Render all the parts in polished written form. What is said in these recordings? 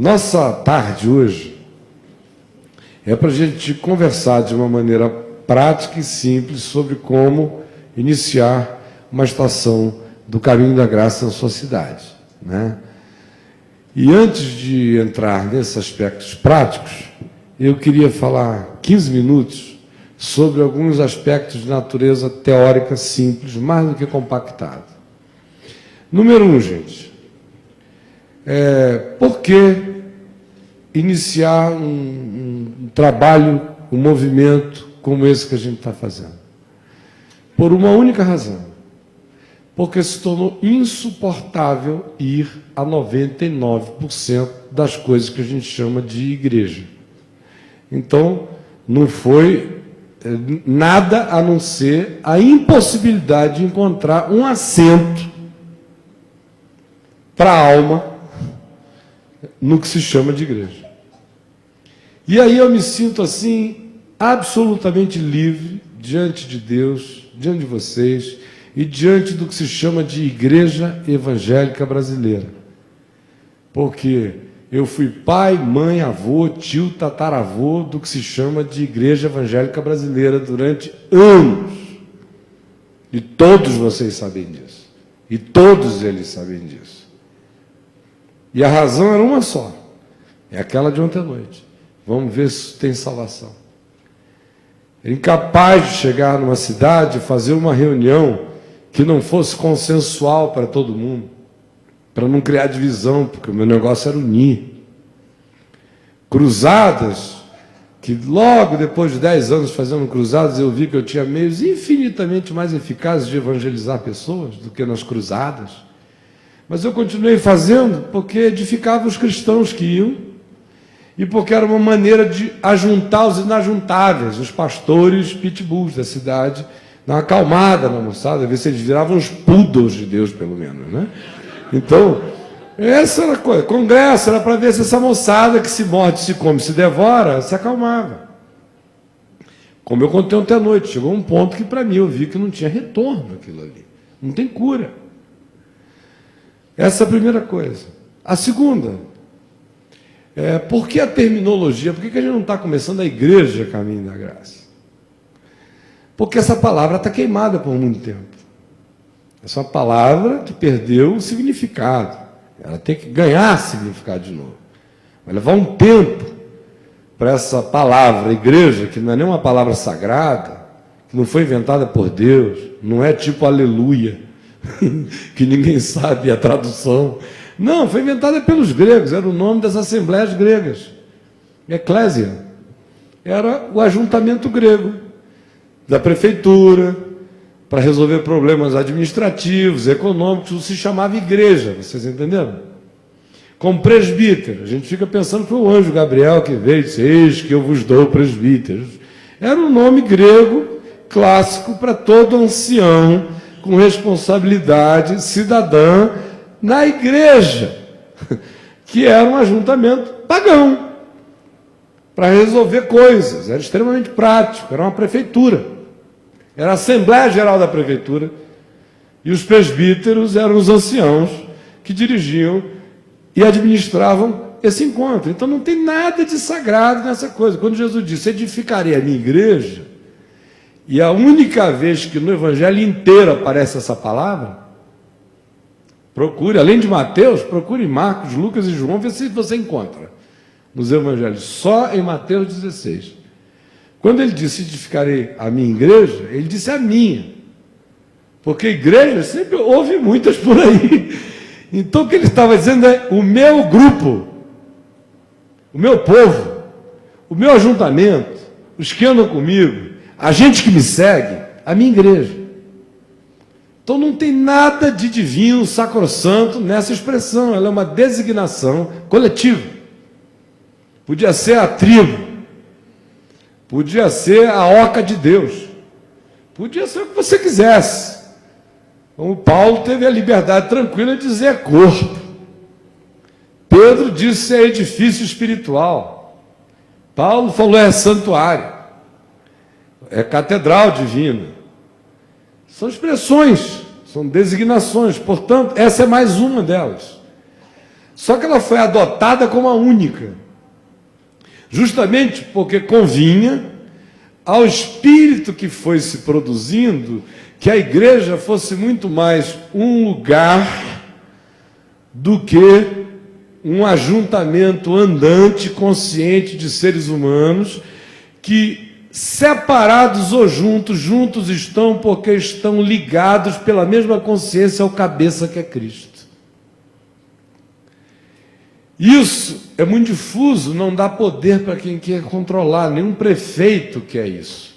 Nossa tarde hoje é para a gente conversar de uma maneira prática e simples sobre como iniciar uma estação do Caminho da Graça na sua cidade, né? E antes de entrar nesses aspectos práticos, eu queria falar 15 minutos sobre alguns aspectos de natureza teórica simples, mais do que compactado. Número 1, gente. Por que iniciar um trabalho, um movimento como esse que a gente está fazendo? Por uma única razão. Porque se tornou insuportável ir a 99% das coisas que a gente chama de igreja. Então, não foi nada a não ser a impossibilidade de encontrar um assento para a alma no que se chama de igreja. E aí eu me sinto assim, absolutamente livre diante de Deus, diante de vocês e diante do que se chama de Igreja Evangélica Brasileira. Porque eu fui pai, mãe, avô, tio, tataravô do que se chama de Igreja Evangélica Brasileira durante anos. E todos vocês sabem disso. E todos eles sabem disso. E a razão era uma só. É aquela de ontem à noite. Vamos ver se tem salvação. Era incapaz de chegar numa cidade e fazer uma reunião que não fosse consensual para todo mundo, para não criar divisão, porque o meu negócio era unir. Cruzadas, que logo depois de 10 anos fazendo cruzadas, eu vi que eu tinha meios infinitamente mais eficazes de evangelizar pessoas do que nas cruzadas. Mas eu continuei fazendo porque edificava os cristãos que iam e porque era uma maneira de ajuntar os inajuntáveis, os pastores pitbulls da cidade, dar uma acalmada na moçada, ver se eles viravam os poodles de Deus, pelo menos, né? Então, essa era a coisa. Congresso era para ver se essa moçada que se morde, se come, se devora, se acalmava. Como eu contei ontem à noite, chegou um ponto que para mim eu vi que não tinha retorno aquilo ali. Não tem cura. Essa é a primeira coisa. A segunda, por que a terminologia? Por que a gente não está começando a Igreja Caminho da Graça? Porque essa palavra está queimada por muito tempo. Essa é uma palavra que perdeu o significado. Ela tem que ganhar significado de novo. Vai levar um tempo para essa palavra, igreja, que não é nem uma palavra sagrada, que não foi inventada por Deus, não é tipo aleluia, que ninguém sabe a tradução. Não, foi inventada pelos gregos, era o nome das assembleias gregas. Eclésia. Era o ajuntamento grego da prefeitura, para resolver problemas administrativos, econômicos, se chamava igreja, vocês entenderam? Como presbítero, a gente fica pensando que foi o anjo Gabriel que veio e disse, eis que eu vos dou presbíteros. Era um nome grego clássico para todo ancião com responsabilidade cidadã na igreja, que era um ajuntamento pagão, para resolver coisas, era extremamente prático, era uma prefeitura. Era a Assembleia Geral da Prefeitura e os presbíteros eram os anciãos que dirigiam e administravam esse encontro. Então não tem nada de sagrado nessa coisa. Quando Jesus disse, edificarei a minha igreja, e a única vez que no Evangelho inteiro aparece essa palavra, procure, além de Mateus, procure Marcos, Lucas e João, vê se você encontra nos Evangelhos, só em Mateus 16. Quando ele disse, edificarei a minha igreja, ele disse a minha. Porque igreja sempre houve muitas por aí. Então o que ele estava dizendo é, o meu grupo, o meu povo, o meu ajuntamento, os que andam comigo, a gente que me segue, a minha igreja. Então não tem nada de divino, sacrossanto nessa expressão, ela é uma designação coletiva. Podia ser a tribo, podia ser a oca de Deus, podia ser o que você quisesse. Como Paulo teve a liberdade tranquila de dizer corpo. Pedro disse é edifício espiritual. Paulo falou é santuário, é catedral divina. São expressões, são designações, portanto, essa é mais uma delas. Só que ela foi adotada como a única, justamente porque convinha ao espírito que foi se produzindo que a igreja fosse muito mais um lugar do que um ajuntamento andante, consciente de seres humanos que, separados ou juntos, juntos estão porque estão ligados pela mesma consciência ao cabeça que é Cristo. Isso é muito difuso, não dá poder para quem quer controlar, nenhum prefeito quer isso.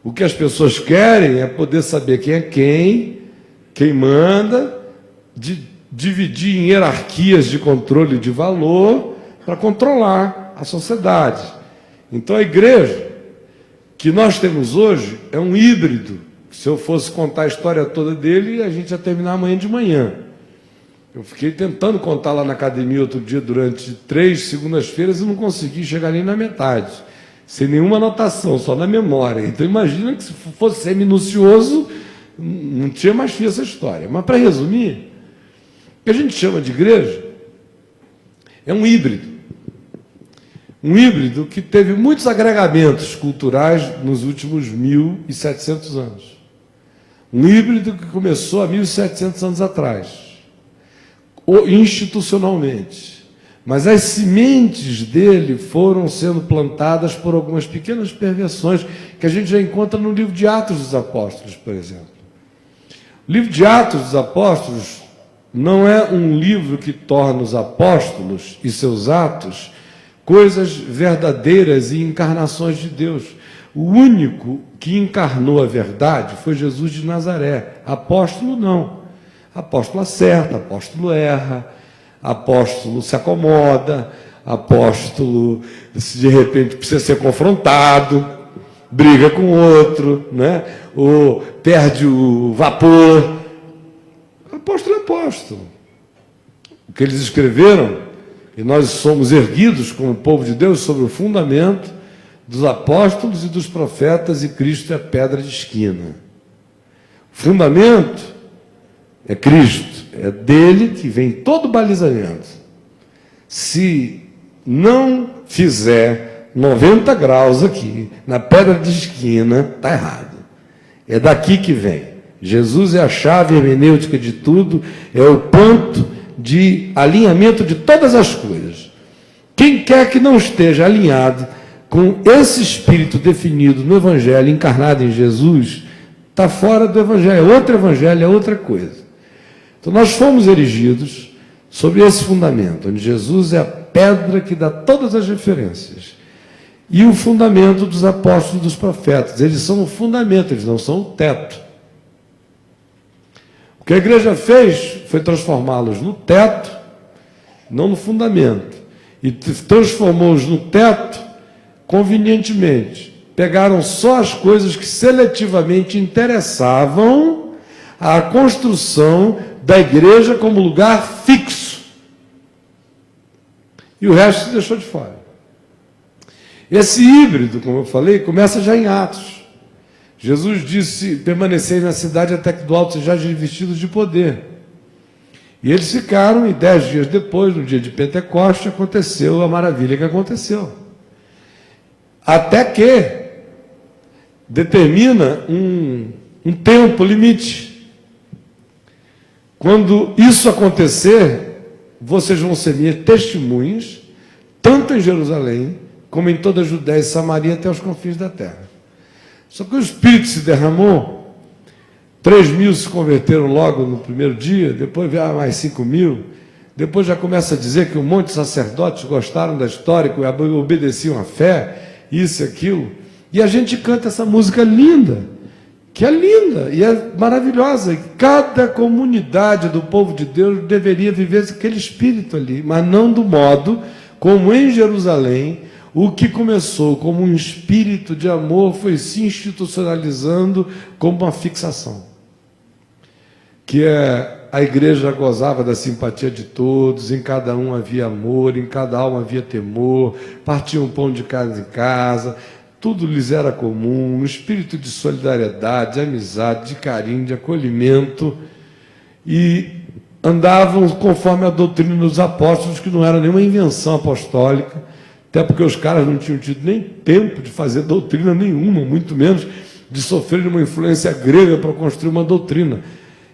O que as pessoas querem é poder saber quem é quem manda, dividir em hierarquias de controle de valor para controlar a sociedade. Então a igreja que nós temos hoje é um híbrido. Se eu fosse contar a história toda dele, a gente ia terminar amanhã de manhã. Eu fiquei tentando contar lá na academia outro dia durante 3 segundas-feiras e não consegui chegar nem na metade, sem nenhuma anotação, só na memória. Então imagina que se fosse ser minucioso, não tinha mais fim essa história. Mas para resumir, o que a gente chama de igreja é um híbrido. Um híbrido que teve muitos agregamentos culturais nos últimos 1.700 anos. Um híbrido que começou há 1.700 anos atrás, institucionalmente. Mas as sementes dele foram sendo plantadas por algumas pequenas perversões que a gente já encontra no livro de Atos dos Apóstolos, por exemplo. O livro de Atos dos Apóstolos não é um livro que torna os apóstolos e seus atos coisas verdadeiras e encarnações de Deus. O único que encarnou a verdade foi Jesus de Nazaré. Apóstolo não. Apóstolo acerta, apóstolo erra, apóstolo se acomoda, apóstolo, se de repente precisa ser confrontado, briga com outro, né? Ou perde o vapor. Apóstolo é apóstolo. O que eles escreveram, e nós somos erguidos como povo de Deus sobre o fundamento dos apóstolos e dos profetas, e Cristo é a pedra de esquina. O fundamento é Cristo, é dele que vem todo o balizamento. Se não fizer 90 graus aqui, na pedra de esquina, está errado. É daqui que vem. Jesus é a chave hermenêutica de tudo, é o ponto de alinhamento de todas as coisas. Quem quer que não esteja alinhado com esse espírito definido no Evangelho, encarnado em Jesus, está fora do Evangelho, é outro Evangelho, é outra coisa. Então nós fomos erigidos sobre esse fundamento, onde Jesus é a pedra que dá todas as referências. E o fundamento dos apóstolos e dos profetas. Eles são o fundamento, eles não são o teto. O que a igreja fez foi transformá-los no teto, não no fundamento. E transformou-os no teto convenientemente. Pegaram só as coisas que seletivamente interessavam à construção da igreja como lugar fixo. E o resto se deixou de fora. Esse híbrido, como eu falei, começa já em Atos. Jesus disse: permanecei na cidade até que do alto sejais revestidos de poder. E eles ficaram, e 10 dias depois, no dia de Pentecostes, aconteceu a maravilha que aconteceu. Até que determina um tempo limite. Quando isso acontecer, vocês vão ser minhas testemunhas, tanto em Jerusalém, como em toda a Judéia e Samaria, até os confins da terra. Só que o Espírito se derramou, 3.000 se converteram logo no primeiro dia, depois veio mais 5.000, depois já começa a dizer que um monte de sacerdotes gostaram da história, que obedeciam à fé, isso e aquilo, e a gente canta essa música linda, que é linda e é maravilhosa, e cada comunidade do povo de Deus deveria viver aquele espírito ali, mas não do modo como em Jerusalém. O que começou como um espírito de amor foi se institucionalizando como uma fixação. Que a igreja gozava da simpatia de todos, em cada um havia amor, em cada alma havia temor, partiam pão de casa em casa, tudo lhes era comum, um espírito de solidariedade, de amizade, de carinho, de acolhimento. E andavam conforme a doutrina dos apóstolos, que não era nenhuma invenção apostólica, até porque os caras não tinham tido nem tempo de fazer doutrina nenhuma, muito menos de sofrer uma influência grega para construir uma doutrina.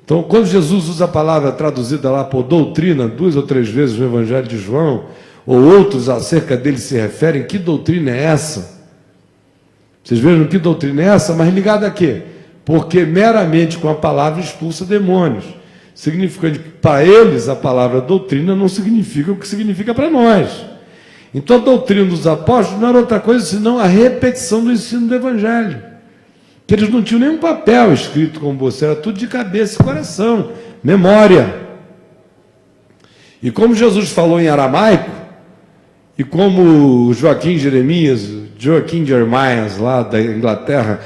Então, quando Jesus usa a palavra traduzida lá por doutrina, 2 ou 3 vezes no Evangelho de João, ou outros acerca dele se referem, que doutrina é essa? Vocês vejam que doutrina é essa, mas ligada a quê? Porque meramente com a palavra expulsa demônios. Significando que para eles a palavra doutrina não significa o que significa para nós. Então a doutrina dos apóstolos não era outra coisa senão a repetição do ensino do Evangelho. Que eles não tinham nenhum papel escrito como você, era tudo de cabeça e coração, memória. E como Jesus falou em aramaico, e como Joaquim Jeremias lá da Inglaterra,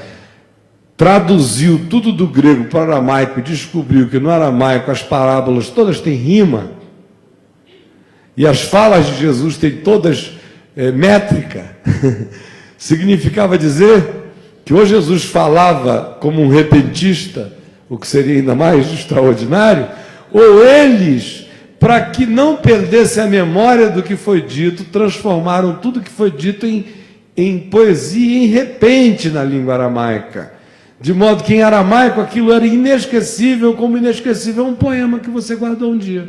traduziu tudo do grego para o aramaico e descobriu que no aramaico as parábolas todas têm rima, e as falas de Jesus têm todas métrica, significava dizer que ou Jesus falava como um repentista, o que seria ainda mais extraordinário, ou eles, para que não perdesse a memória do que foi dito, transformaram tudo que foi dito em poesia e em repente na língua aramaica. De modo que em aramaico aquilo era inesquecível, como inesquecível um poema que você guardou um dia.